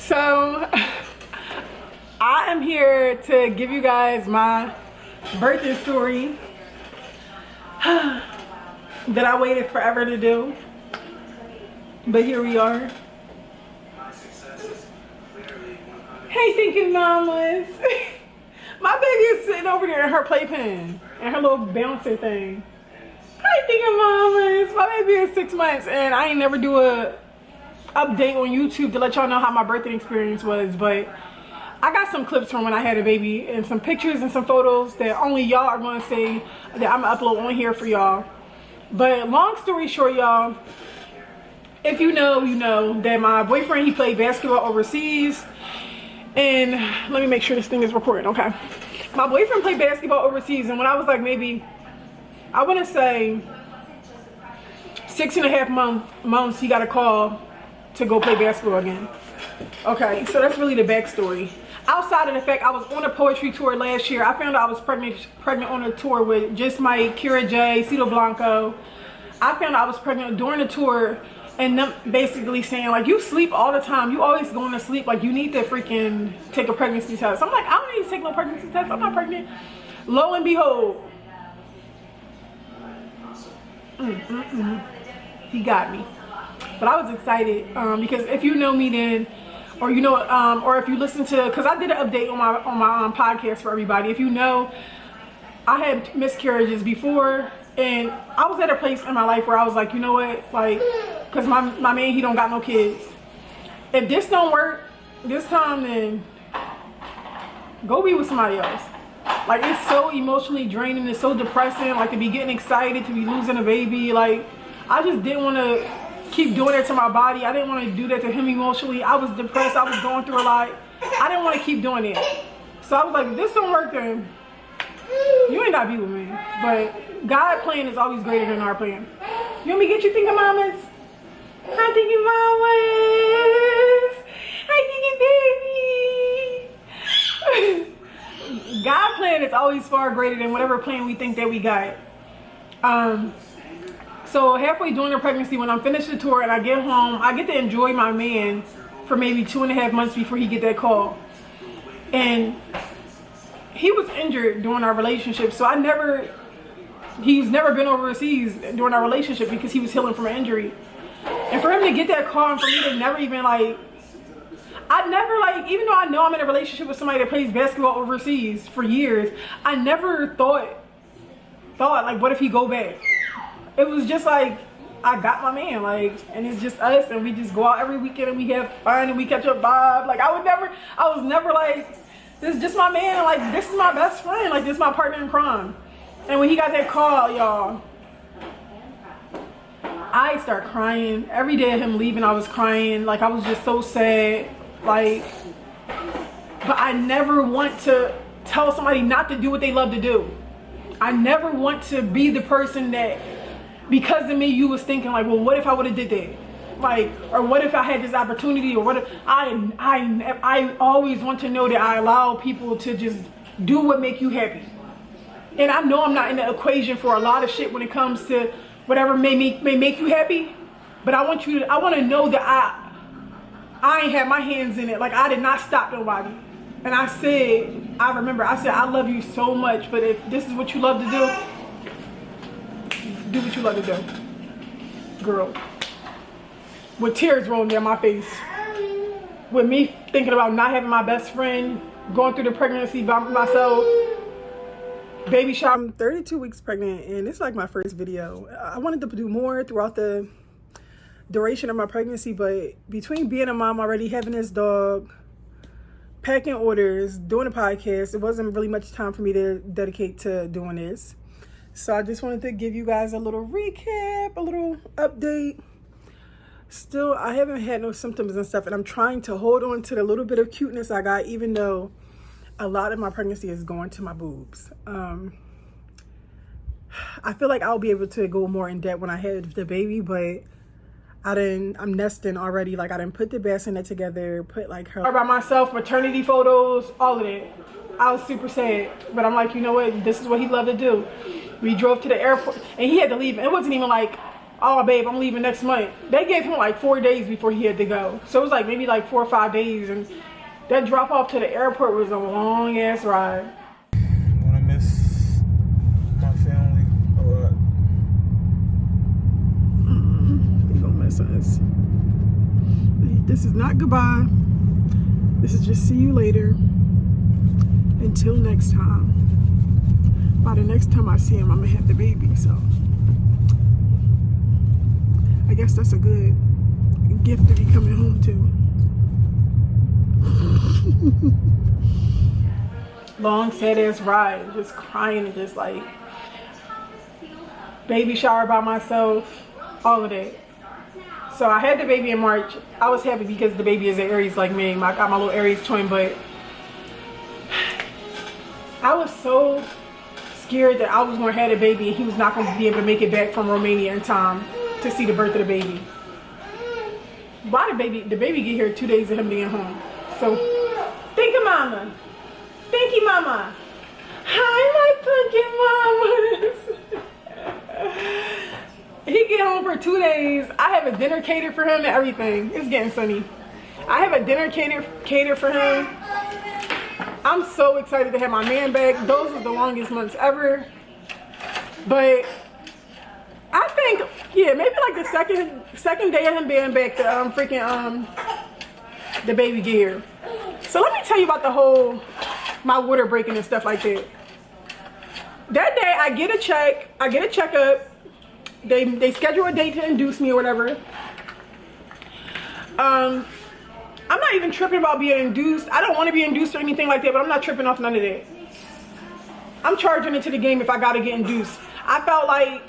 So I am here to give you guys my birthday story that I waited forever to do, but here we are. Hey, thinking mamas. My baby is sitting over there in her playpen and her little bouncer thing. Hi, thinking mamas. My baby is 6 months and I ain't never do a update on YouTube to let y'all know how my birthday experience was, but I got some clips from when I had a baby and some pictures and some photos that only y'all are going to see that I'm going to upload on here for y'all. But long story short, y'all, if you know, you know that my boyfriend, he played basketball overseas. And let me make sure this thing is recording. Okay, my boyfriend played basketball overseas, and when I was like maybe, I want to say 6.5 months, he got a call to go play basketball again. Okay, so that's really the backstory. Outside of the fact I was on a poetry tour last year, I found out I was pregnant on a tour with Just Mike, Kira J, Cito Blanco. I found out I was pregnant during the tour, and them basically saying like, you sleep all the time, you always going to sleep, like you need to freaking take a pregnancy test. I'm like, I don't need to take no pregnancy test, I'm not pregnant. Lo and behold, he got me. But I was excited because if you know me then, or you know, or if you listen to, because I did an update on my podcast for everybody. If you know, I had miscarriages before, and I was at a place in my life where I was like, you know what, like, because my man, he don't got no kids. If this don't work this time, then go be with somebody else. Like, it's so emotionally draining, it's so depressing, like to be getting excited, to be losing a baby. Like, I just didn't want to keep doing that to my body. I didn't want to do that to him emotionally. I was depressed, I was going through a lot. I didn't want to keep doing it. So I was like, if this don't work, then you ain't gotta be with me. But God's plan is always greater than our plan. You want me to get you thinking mamas? Hi, thinking mamas. Hi, thinking baby. God's plan is always far greater than whatever plan we think that we got. So halfway during the pregnancy, when I'm finished the tour and I get home, I get to enjoy my man for maybe 2.5 months before he get that call. And he was injured during our relationship, so he's never been overseas during our relationship because he was healing from an injury. And for him to get that call and for me to never even like, even though I know I'm in a relationship with somebody that plays basketball overseas for years, I never thought like, what if he go back? It was just like, I got my man, like, and it's just us, and we just go out every weekend and we have fun and we catch up vibe. Like, I was never like, this is just my man, like, this is my best friend, like, this is my partner in crime. And when he got that call, y'all, I start crying. Every day of him leaving, I was crying. Like, I was just so sad. Like, but I never want to tell somebody not to do what they love to do. I never want to be the person that, because of me, you was thinking like, well, what if I would have did that? Like, or what if I had this opportunity, or what if I always want to know that I allow people to just do what make you happy. And I know I'm not in the equation for a lot of shit when it comes to whatever may make you happy, but I want to know that I ain't had my hands in it. Like, I did not stop nobody. And I said, I love you so much, but if this is what you love to do what you love to do. Girl. With tears rolling down my face. With me thinking about not having my best friend, going through the pregnancy by myself. Baby shower. I'm 32 weeks pregnant, and it's like my first video. I wanted to do more throughout the duration of my pregnancy, but between being a mom already, having this dog, packing orders, doing a podcast, it wasn't really much time for me to dedicate to doing this. So I just wanted to give you guys a little recap, a little update. Still, I haven't had no symptoms and stuff, and I'm trying to hold on to the little bit of cuteness I got, even though a lot of my pregnancy is going to my boobs. I feel like I'll be able to go more in depth when I have the baby, but I'm nesting already. Like, I didn't put the bassinet together, put like her by myself, maternity photos, all of that. I was super sad, but I'm like, you know what? This is what he loved to do. We drove to the airport, and he had to leave. It wasn't even like oh babe, I'm leaving next month. They gave him like 4 days before he had to go. So it was like maybe like 4 or 5 days, and that drop off to the airport was a long ass ride. I'm gonna miss my family a lot. They gonna miss us. This is not goodbye. This is just see you later. Until next time. By the next time I see him, I'm gonna have the baby, so I guess that's a good gift to be coming home to. Long sad ass ride, just crying and just like baby shower by myself, all of that. So I had the baby in March. I was happy because the baby is an Aries like me. I got my little Aries twin, but I was so scared that I was going to have a baby and he was not going to be able to make it back from Romania in time to see the birth of the baby. Why the baby get here 2 days of him being home. So, thank you, mama. Thank you, mama. Hi, my pumpkin mamas. He get home for 2 days. I have a dinner catered for him and everything. It's getting sunny. I have a dinner catered for him. I'm so excited to have my man back. Those are the longest months ever. But I think, yeah, maybe like the second day of him being back, the baby get here. So let me tell you about the whole, my water breaking and stuff like that. That day I get a checkup. They schedule a date to induce me or whatever. I'm not even tripping about being induced. I don't want to be induced or anything like that, but I'm not tripping off none of that. I'm charging into the game if I gotta get induced. I felt like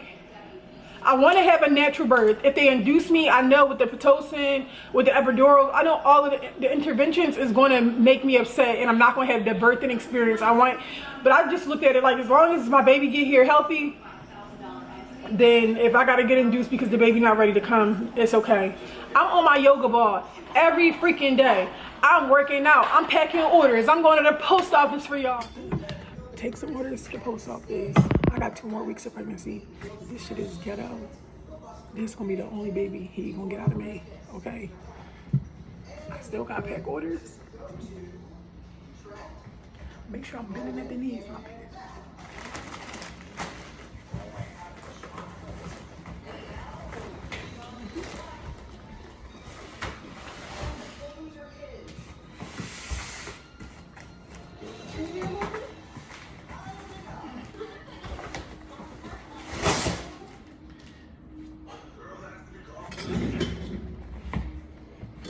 I want to have a natural birth. If they induce me, I know with the Pitocin, with the epidural, I know all of the interventions is going to make me upset, and I'm not going to have the birthing experience I want. But I just looked at it like, as long as my baby get here healthy, then if I gotta get induced because the baby not ready to come, it's okay. I'm on my yoga ball every freaking day. I'm working out. I'm packing orders. I'm going to the post office for y'all. Take some orders to the post office. I got 2 more weeks of pregnancy. This shit is ghetto. This gonna be the only baby he gonna get out of me, okay? I still gotta pack orders. Make sure I'm bending at the knees when I'm packing.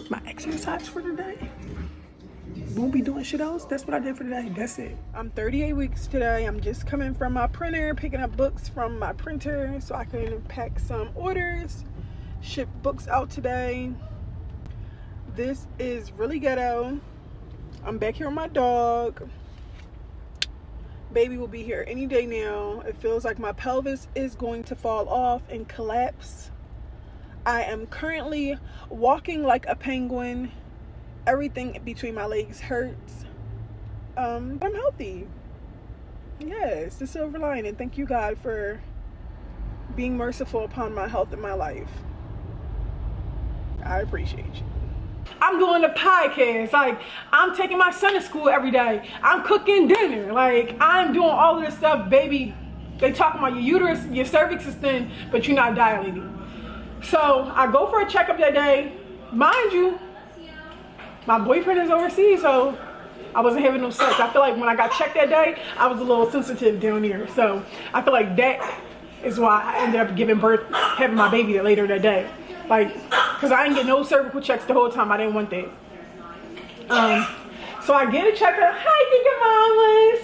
My exercise for today. Won't be doing shit else. That's what I did for today. That's it. I'm 38 weeks today. I'm just coming from my printer, picking up books from my printer so I can pack some orders, ship books out today. This is really ghetto. I'm back here with my dog. Baby will be here any day now. It feels like my pelvis is going to fall off and collapse. I am currently walking like a penguin. Everything between my legs hurts. I'm healthy. Yes, the silver lining. Thank you, God, for being merciful upon my health and my life. I appreciate you. I'm doing a podcast. Like, I'm taking my son to school every day. I'm cooking dinner. Like, I'm doing all of this stuff, baby. They talking about your uterus, your cervix is thin, but you're not dilating. So I go for a checkup that day. Mind you, my boyfriend is overseas, so I wasn't having no sex. I feel like when I got checked that day, I was a little sensitive down here. So I feel like that is why I ended up giving birth, having my baby later that day. Like, because I didn't get no cervical checks the whole time. I didn't want that. So I get a checkup. Hi, Thinker Mamas.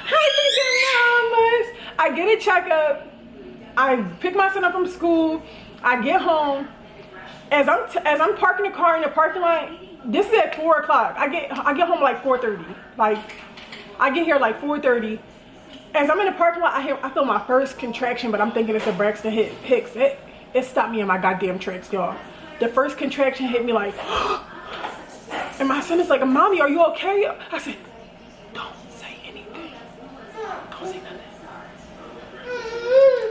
Hi, Thinker Mamas. I get a checkup. I pick my son up from school. I get home. As I'm parking the car in the parking lot, this is at 4 o'clock. I get home like 4:30. Like, I get here like 4:30. As I'm in the parking lot, I feel my first contraction, but I'm thinking it's a Braxton Hicks. It stopped me in my goddamn tracks, y'all. The first contraction hit me like, and my son is like, "Mommy, are you okay?" I said, "Don't say anything. Don't say nothing."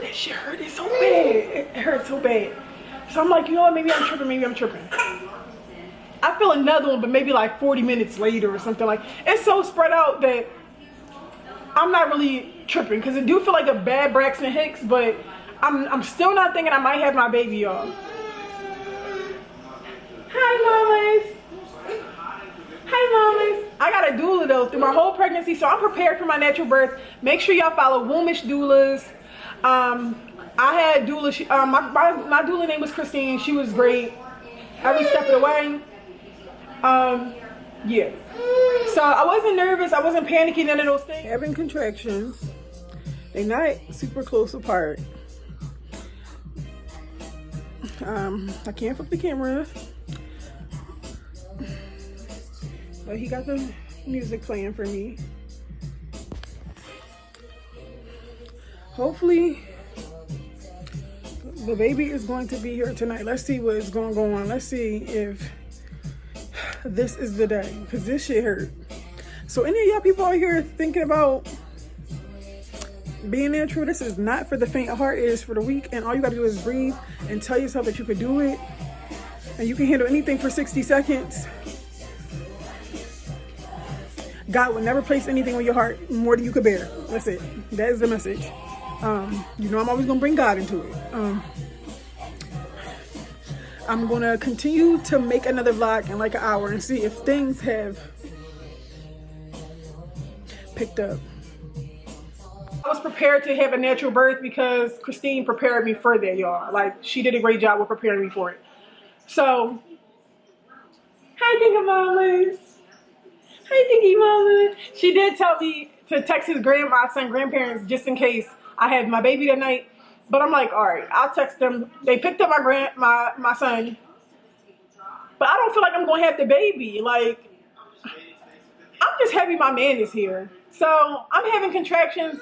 That shit hurt. It's so bad. It hurts hurt so bad. So I'm like, you know what, maybe I'm tripping. I feel another one, but maybe like 40 minutes later or something. Like, it's so spread out that I'm not really tripping, because it do feel like a bad Braxton Hicks, but I'm still not thinking I might have my baby, y'all. Hi, mamas. Hi, mamas. I got a doula though through my whole pregnancy, so I'm prepared for my natural birth. Make sure y'all follow Wombish doulas. I had doula. My doula name was Christine. She was great every step of the way. Yeah. So I wasn't nervous. I wasn't panicking. None of those things. Having contractions. They're not super close apart. I can't flip the camera. But he got the music playing for me. Hopefully, the baby is going to be here tonight. Let's see what is going to go on. Let's see if this is the day, because this shit hurt. So any of y'all people out here thinking about being natural, this is not for the faint of heart. It is for the weak, and all you gotta do is breathe and tell yourself that you can do it, and you can handle anything for 60 seconds. God will never place anything on your heart more than you could bear. That's it. That is the message. You know I'm always gonna bring God into it. I'm gonna continue to make another vlog in like an hour and see if things have picked up. I was prepared to have a natural birth because Christine prepared me for that, y'all. Like, she did a great job with preparing me for it. So, hi, Dinky Mamas. Hi, Dinky Mama. She did tell me to text his grandparents just in case I had my baby that night. But I'm like, all right, I'll text them. They picked up my son. But I don't feel like I'm going to have the baby. Like, I'm just happy my man is here. So, I'm having contractions.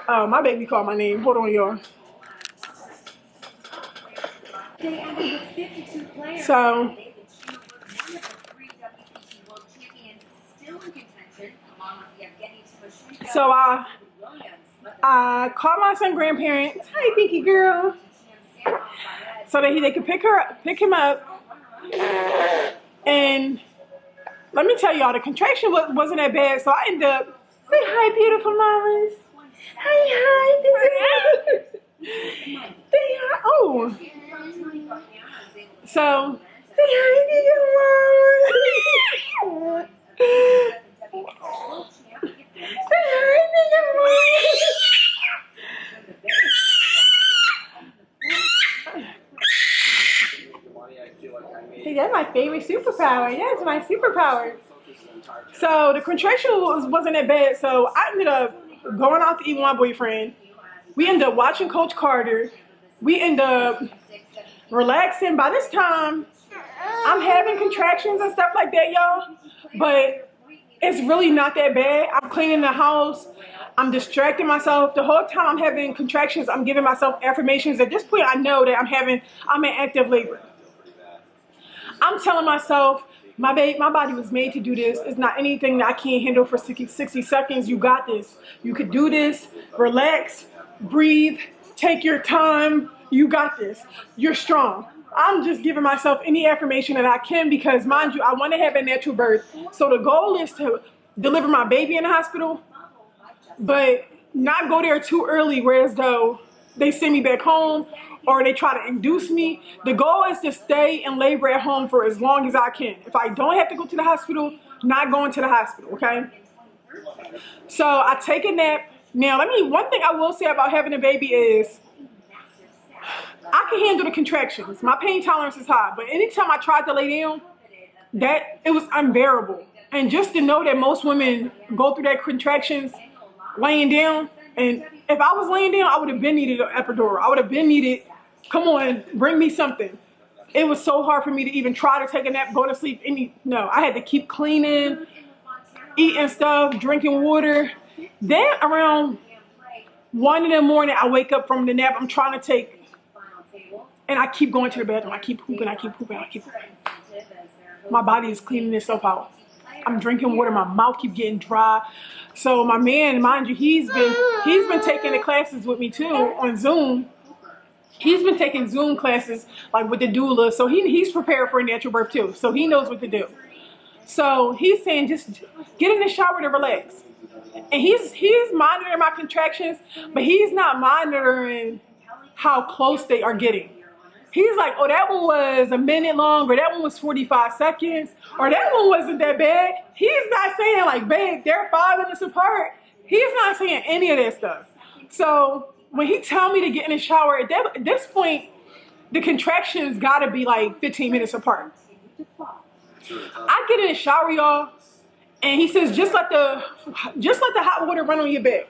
Oh, my baby called my name. Hold on, y'all. So, I called my son grandparents. Hi, Dinky girl. So that they could pick him up. And let me tell y'all, the contraction wasn't that bad. So I ended up, say hi, beautiful mamas. Hi. Say hi. Oh. So, say hi, mama. Hey, that's my favorite superpower. Yeah, it's my superpower. So the contraction wasn't that bad. So I ended up going out to eat with my boyfriend. We ended up watching Coach Carter. We ended up relaxing. By this time, I'm having contractions and stuff like that, y'all. But it's really not that bad. I'm cleaning the house. I'm distracting myself. The whole time I'm having contractions, I'm giving myself affirmations. At this point, I know that I'm in active labor. I'm telling myself, my body was made to do this. It's not anything that I can't handle for 60 seconds. You got this. You could do this. Relax, breathe, take your time. You got this. You're strong. I'm just giving myself any affirmation that I can because, mind you, I want to have a natural birth. So the goal is to deliver my baby in the hospital, but not go there too early, whereas though they send me back home or they try to induce me. The goal is to stay in labor at home for as long as I can. If I don't have to go to the hospital, not going to the hospital, okay? So I take a nap. Now, one thing I will say about having a baby is I can handle the contractions. My pain tolerance is high, but anytime I tried to lay down, it was unbearable. And just to know that most women go through that contractions laying down, and if I was laying down, I would have been needed an epidural. I would have been needed, come on, bring me something. It was so hard for me to even try to take a nap, go to sleep. No, I had to keep cleaning, eating stuff, drinking water. Then around 1 in the morning, I wake up from the nap I'm trying to take, and I keep going to the bathroom. I keep pooping. My body is cleaning itself out. I'm drinking water. My mouth keeps getting dry. So my man, mind you, he's been taking the classes with me too on Zoom. He's been taking Zoom classes like with the doula, so he's prepared for a natural birth too, so he knows what to do. So he's saying just get in the shower to relax. And he's monitoring my contractions, but he's not monitoring how close they are getting. He's like, oh, that one was a minute long, or that one was 45 seconds, or that one wasn't that bad. He's not saying like, babe, they're 5 minutes apart. He's not saying any of that stuff. So when he tell me to get in the shower, at this point, the contractions gotta be like 15 minutes apart. I get in the shower, y'all, and he says, just let the hot water run on your back.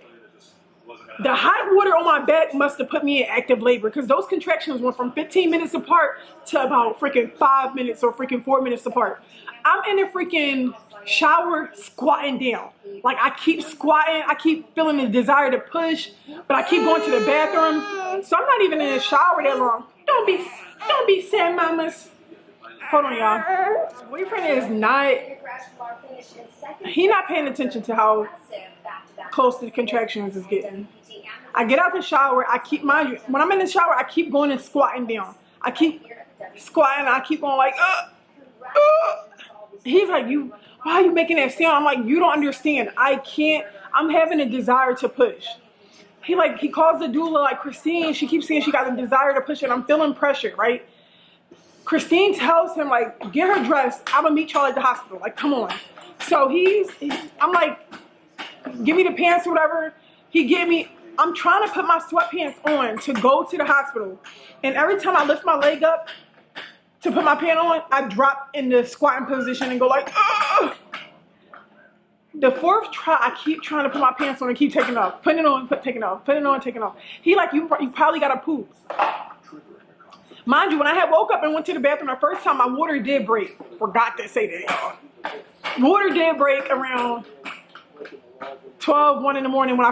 The hot water on my back must have put me in active labor, because those contractions went from 15 minutes apart to about freaking 5 minutes or freaking 4 minutes apart. I'm in the freaking shower squatting down. Like, I keep squatting, I keep feeling the desire to push, but I keep going to the bathroom. So I'm not even in the shower that long. Don't be sad, mamas. Hold on, y'all. My boyfriend is not, he not paying attention to how close the contractions is getting. I get out the shower, mind you, when I'm in the shower, I keep going and squatting down. I keep squatting, I keep going like, He's like, why are you making that sound? I'm like, you don't understand. I'm having a desire to push. He calls the doula like, Christine, she keeps saying she got a desire to push, and I'm feeling pressure, right? Christine tells him, like, get her dressed. I'm gonna meet y'all at the hospital. Like, come on. So I'm like, give me the pants or whatever. I'm trying to put my sweatpants on to go to the hospital. And every time I lift my leg up to put my pant on, I drop in the squatting position and go like, ugh. The 4th try, I keep trying to put my pants on and keep taking off. Putting it on, taking off. Putting it on, taking off. He like, you probably gotta poop. Mind you, when I had woke up and went to the bathroom the first time, my water did break. Forgot to say that, y'all. Water did break around 1 in the morning. When I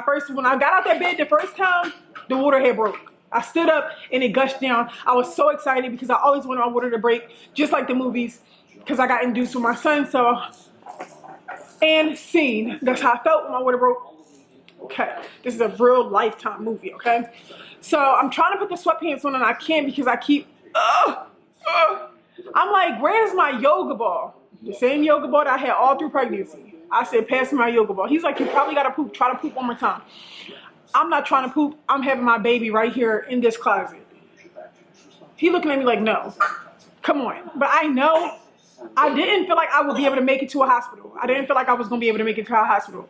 got out that bed the first time, the water had broke. I stood up and it gushed down. I was so excited because I always wanted my water to break, just like the movies, because I got induced with my son. So, and scene. That's how I felt when my water broke. Okay, this is a real Lifetime movie, okay? So I'm trying to put the sweatpants on and I can't because I keep, I'm like, where's my yoga ball? The same yoga ball that I had all through pregnancy. I said, pass me my yoga ball. He's like, you probably gotta poop. Try to poop one more time. I'm not trying to poop. I'm having my baby right here in this closet. He looking at me like, no, come on. But I know I didn't feel like I would be able to make it to a hospital. I didn't feel like I was gonna be able to make it to a hospital.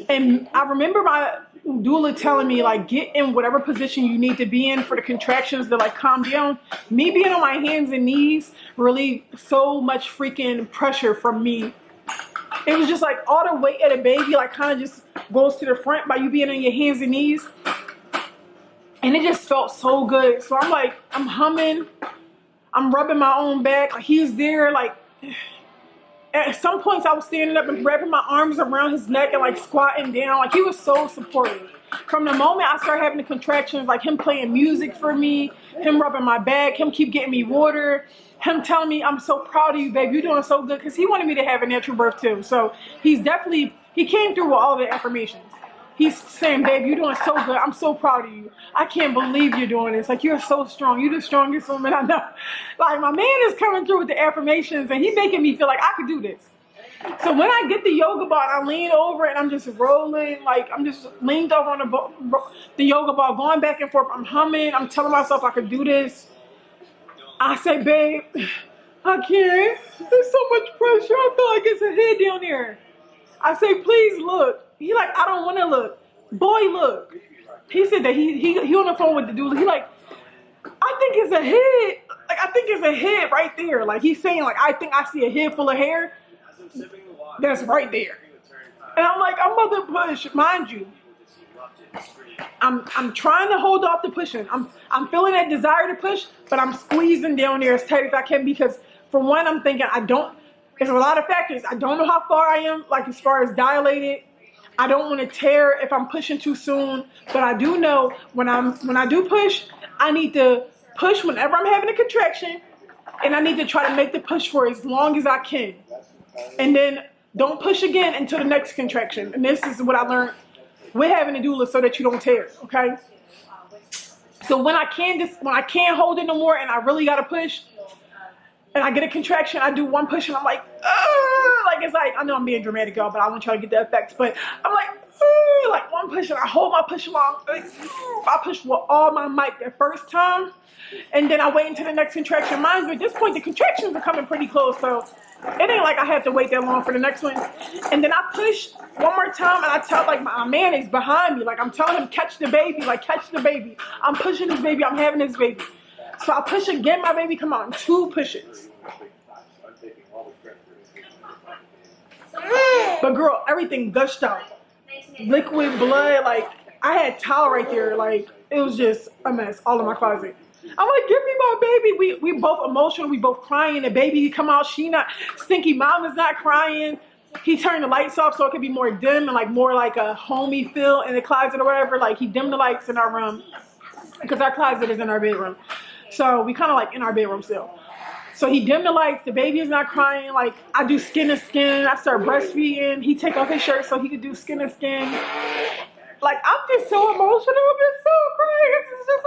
And I remember my doula telling me, like, get in whatever position you need to be in for the contractions to like calm down. Me being on my hands and knees relieved so much freaking pressure from me. It was just like all the weight of the baby like kind of just goes to the front by you being on your hands and knees. And it just felt so good. So I'm like, I'm humming, I'm rubbing my own back. Like, he's there, like, at some points I was standing up and wrapping my arms around his neck and like squatting down. Like, he was so supportive. From the moment I started having the contractions, like him playing music for me, him rubbing my back, him keep getting me water, him telling me, I'm so proud of you, babe, you're doing so good. Because he wanted me to have a natural birth too. So he came through with all the affirmations. He's saying, babe, you're doing so good. I'm so proud of you. I can't believe you're doing this. Like, you're so strong. You're the strongest woman I know. Like, my man is coming through with the affirmations and he's making me feel like I could do this. So when I get the yoga ball, I lean over and I'm just rolling. Like, I'm just leaned over on the yoga ball, going back and forth. I'm humming. I'm telling myself I could do this. I say, babe, I can't. There's so much pressure. I feel like it's a head down there. I say, please look. He like, I don't want to look. Boy, look. He said that he on the phone with the doula. He like, I think it's a head. Like, I think it's a head right there. Like, he's saying, like, I think I see a head full of hair. That's right there. And I'm like, I'm about to push. Mind you, I'm trying to hold off the pushing. I'm feeling that desire to push, but I'm squeezing down there as tight as I can because, for one, I'm thinking there's a lot of factors. I don't know how far I am, like as far as dilated. I don't want to tear if I'm pushing too soon, but I do know when I do push, I need to push whenever I'm having a contraction, and I need to try to make the push for as long as I can. And then don't push again until the next contraction. And this is what I learned with having a doula so that you don't tear, okay? So when I can't hold it no more and I really gotta push, and I get a contraction, I do one push and I'm like, ugh! Like it's like, I know I'm being dramatic, y'all, but I want y'all to get the effects. But I'm like, ugh! Like one push and I hold my push long. I push with all my might the first time, and then I wait until the next contraction. Mind you, at this point the contractions are coming pretty close, so it ain't like I have to wait that long for the next one. And then I push one more time and I tell like my man is behind me, like I'm telling him catch the baby, like catch the baby. I'm pushing this baby, I'm having this baby. So I push again, my baby come out in 2 pushes. But girl, everything gushed out. Liquid blood, like I had towel right there, like it was just a mess all in my closet. I'm like, give me my baby. We both emotional, we both crying. The baby come out, she not, Stinky mom is not crying. He turned the lights off so it could be more dim and like more like a homey feel in the closet or whatever. Like he dimmed the lights in our room because our closet is in our bedroom. So we kind of like in our bedroom still. So he dimmed the lights, the baby is not crying, like I do skin to skin, I start breastfeeding, he take off his shirt so he could do skin to skin. Like I'm just so emotional, I'm just so crying, it's just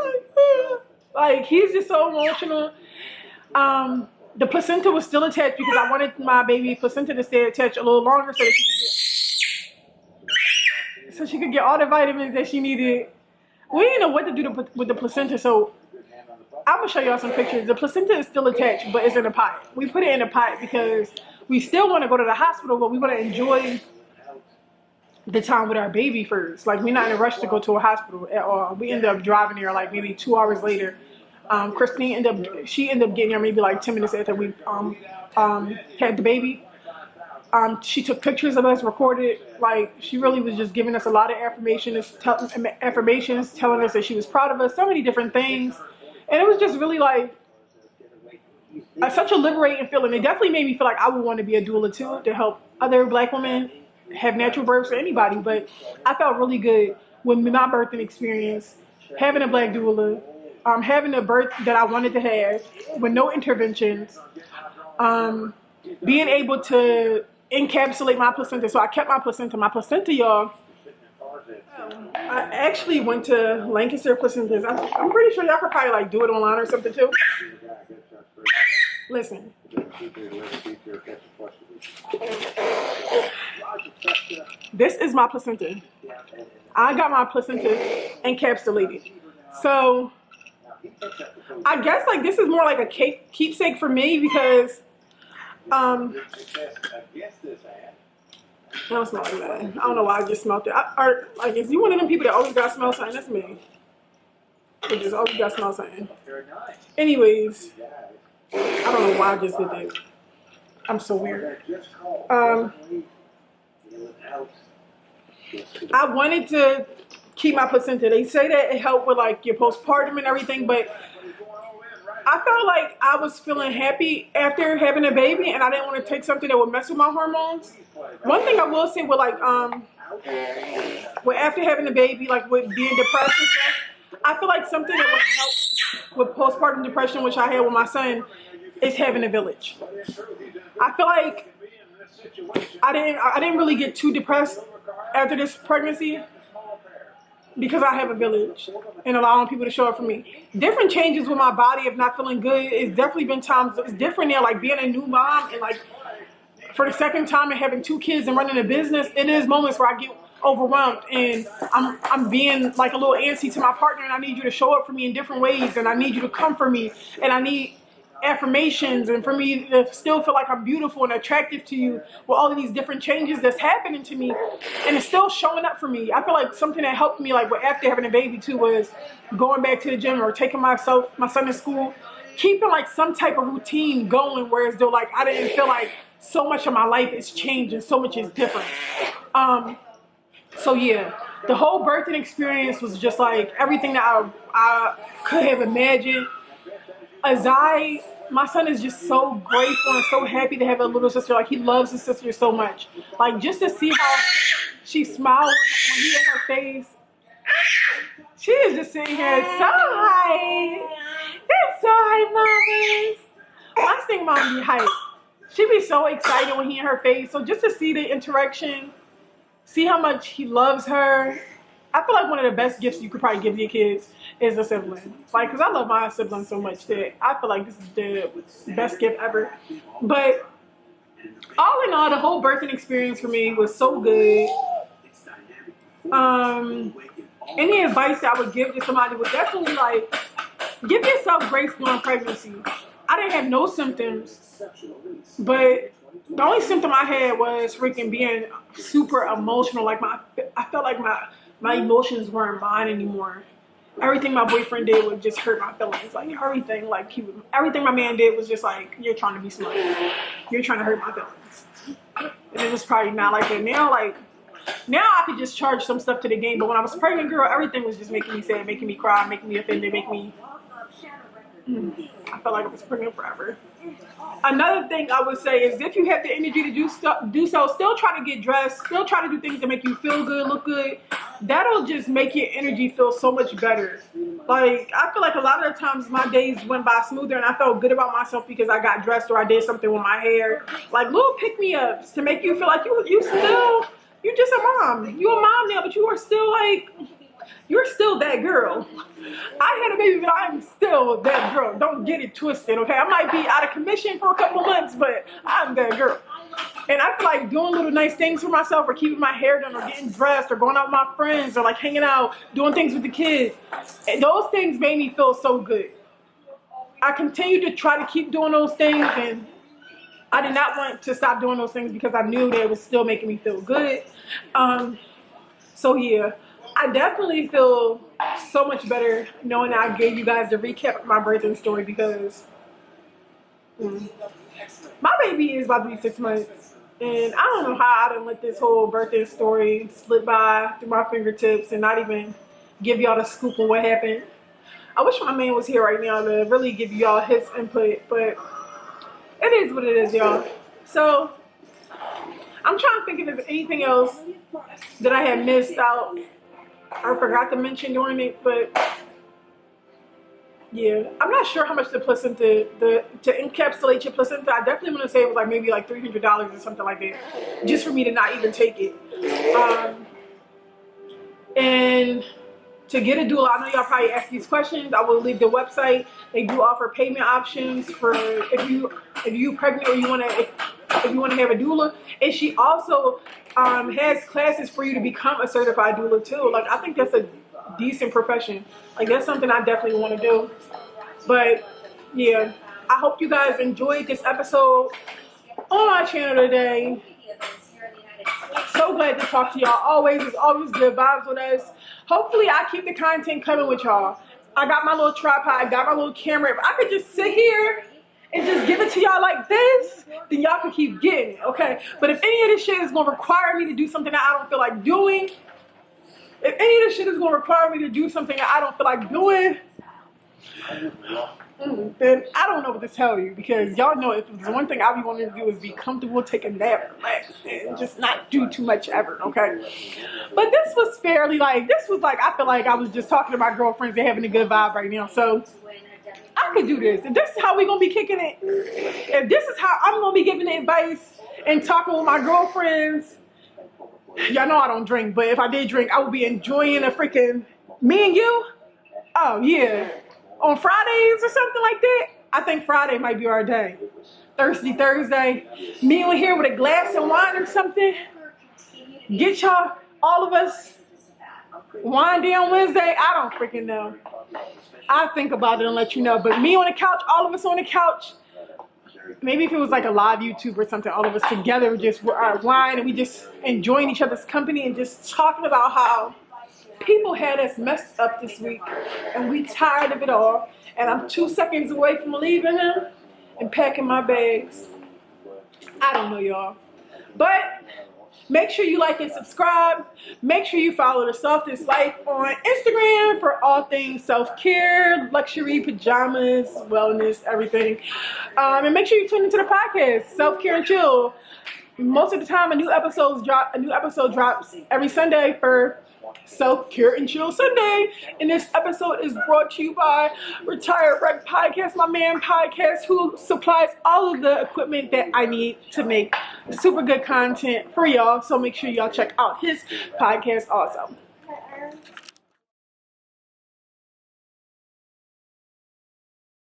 like he's just so emotional. The placenta was still attached because I wanted my baby placenta to stay attached a little longer so that she could get all the vitamins that she needed. We didn't know what to do with the placenta, so I'm gonna show y'all some pictures. The placenta is still attached, but it's in a pot. We put it in a pot because we still want to go to the hospital, but we want to enjoy the time with our baby first. Like we're not in a rush to go to a hospital at all. We ended up driving there like maybe 2 hours later. Christine ended up getting there maybe like 10 minutes after we had the baby. She took pictures of us, recorded. Like she really was just giving us a lot of affirmations, telling us that she was proud of us, so many different things. And it was just really like such a liberating feeling. It definitely made me feel like I would want to be a doula too, to help other Black women have natural births or anybody. But I felt really good with my birthing experience, having a Black doula, having a birth that I wanted to have with no interventions, being able to encapsulate my placenta. So I kept my placenta. My placenta, y'all, I actually went to Lancaster Placentas. I'm pretty sure y'all could probably like do it online or something too. Listen. This is my placenta. I got my placenta encapsulated. So I guess like this is more like a keepsake for me because that don't smell like that. I don't know why I just smelled it. Or like, if you one of them people that always got to smell something, that's me. It just always got to smell something. Anyways, I don't know why I just did that. I'm so weird. I wanted to keep my placenta. They say that it helped with like your postpartum and everything, but I felt like I was feeling happy after having a baby, and I didn't want to take something that would mess with my hormones. One thing I will say with like with after having a baby, like with being depressed and stuff, I feel like something that would help with postpartum depression, which I had with my son, is having a village. I feel like I didn't really get too depressed after this pregnancy because I have a village and allowing people to show up for me. Different changes with my body of not feeling good. It's definitely been times, it's different now, like being a new mom and like for the second time and having 2 kids and running a business. It is moments where I get overwhelmed and I'm being like a little antsy to my partner, and I need you to show up for me in different ways, and I need you to comfort me, and I need affirmations, and for me to still feel like I'm beautiful and attractive to you with all of these different changes that's happening to me, and it's still showing up for me. I feel like something that helped me like after having a baby too was going back to the gym or taking my son to school, keeping like some type of routine going, whereas though like I didn't feel like so much of my life is changing, so much is different. So yeah, the whole birthing experience was just like everything that I could have imagined. My son is just so grateful and so happy to have a little sister. Like he loves his sister so much. Like just to see how she smiled when he in her face. She is just sitting here, so hi. That's so hi, mamas. My sting mom be hyped. She be so excited when he in her face. So just to see the interaction, see how much he loves her. I feel like one of the best gifts you could probably give your kids is a sibling. Like, because I love my siblings so much that I feel like this is the best gift ever. But all in all, the whole birthing experience for me was so good. Any advice that I would give to somebody would definitely, like, give yourself grace during pregnancy. I didn't have no symptoms, but the only symptom I had was freaking being super emotional. Like, I felt like my emotions weren't mine anymore. Everything my boyfriend did would just hurt my feelings. Like, everything my man did was just like, you're trying to be smart. You're trying to hurt my feelings. And it was probably not like that now. Like, now I could just charge some stuff to the game, but when I was a pregnant girl, everything was just making me sad, making me cry, making me offended, making me... I felt like I was pregnant forever. Another thing I would say is if you have the energy to do so, still try to get dressed, still try to do things that make you feel good, look good. That'll just make your energy feel so much better. Like, I feel like a lot of the times my days went by smoother and I felt good about myself because I got dressed or I did something with my hair. Like, little pick-me-ups to make you feel like you're just a mom. You're a mom now, but you are still like, you're still that girl. I had a baby, but I'm still that girl. Don't get it twisted, okay? I might be out of commission for a couple of months, but I'm that girl. And I feel like doing little nice things for myself, or keeping my hair done, or getting dressed, or going out with my friends, or like hanging out, doing things with the kids. And those things made me feel so good. I continued to try to keep doing those things, and I did not want to stop doing those things because I knew that it was still making me feel good. So yeah, I definitely feel so much better knowing that I gave you guys the recap of my birthing story, because my baby is about to be 6 months, and I don't know how I didn't let this whole birthing story slip by through my fingertips and not even give y'all the scoop of what happened. I wish my man was here right now to really give y'all his input, but it is what it is, y'all. So I'm trying to think if there's anything else that I had missed out or forgot to mention during it, but yeah, I'm not sure how much the placenta, to encapsulate your placenta, I definitely want to say it was like maybe like $300 or something like that, just for me to not even take it. And to get a doula, I know y'all probably ask these questions. I will leave the website. They do offer payment options for if you pregnant or if you want to have a doula. And she also has classes for you to become a certified doula too. Like, I think that's a decent profession. Like, that's something I definitely want to do. But yeah, I hope you guys enjoyed this episode on my channel today. So glad to talk to y'all. It's always good vibes with us. Hopefully I keep the content coming with y'all. I got my little tripod, I got my little camera. If I could just sit here and just give it to y'all like this, then y'all can keep getting it, okay? But if any of this shit is gonna require me to do something that I don't feel like doing, then I don't know what to tell you, because y'all know if there's one thing I be wanting to do is be comfortable, take a nap, relax, and just not do too much ever, okay? But this was I feel like I was just talking to my girlfriends and having a good vibe right now, so I could do this. If this is how we gonna be kicking it, if this is how I'm gonna be giving advice and talking with my girlfriends, y'all know I don't drink, but if I did drink, I would be enjoying a freaking me and you. Oh yeah, on Fridays or something like that. I think Friday might be our day. Thirsty Thursday, me on here with a glass of wine or something. Get y'all, all of us, wine down Wednesday. I don't freaking know. I'll think about it and let you know. But me on the couch, all of us on the couch. Maybe if it was like a live YouTube or something, all of us together, just with our wine and we just enjoying each other's company and just talking about how people had us messed up this week and we tired of it all. And I'm 2 seconds away from leaving him and packing my bags. I don't know, y'all. But make sure you like and subscribe. Make sure you follow The Softest Life on Instagram for all things self-care, luxury, pajamas, wellness, everything. And make sure you tune into the podcast, Self-Care and Chill. Most of the time, a new episode drops every Sunday for Self-Care and Chill Sunday. And this episode is brought to you by Retired Rec Podcast, my man podcast, who supplies all of the equipment that I need to make super good content for y'all. So make sure y'all check out his podcast also.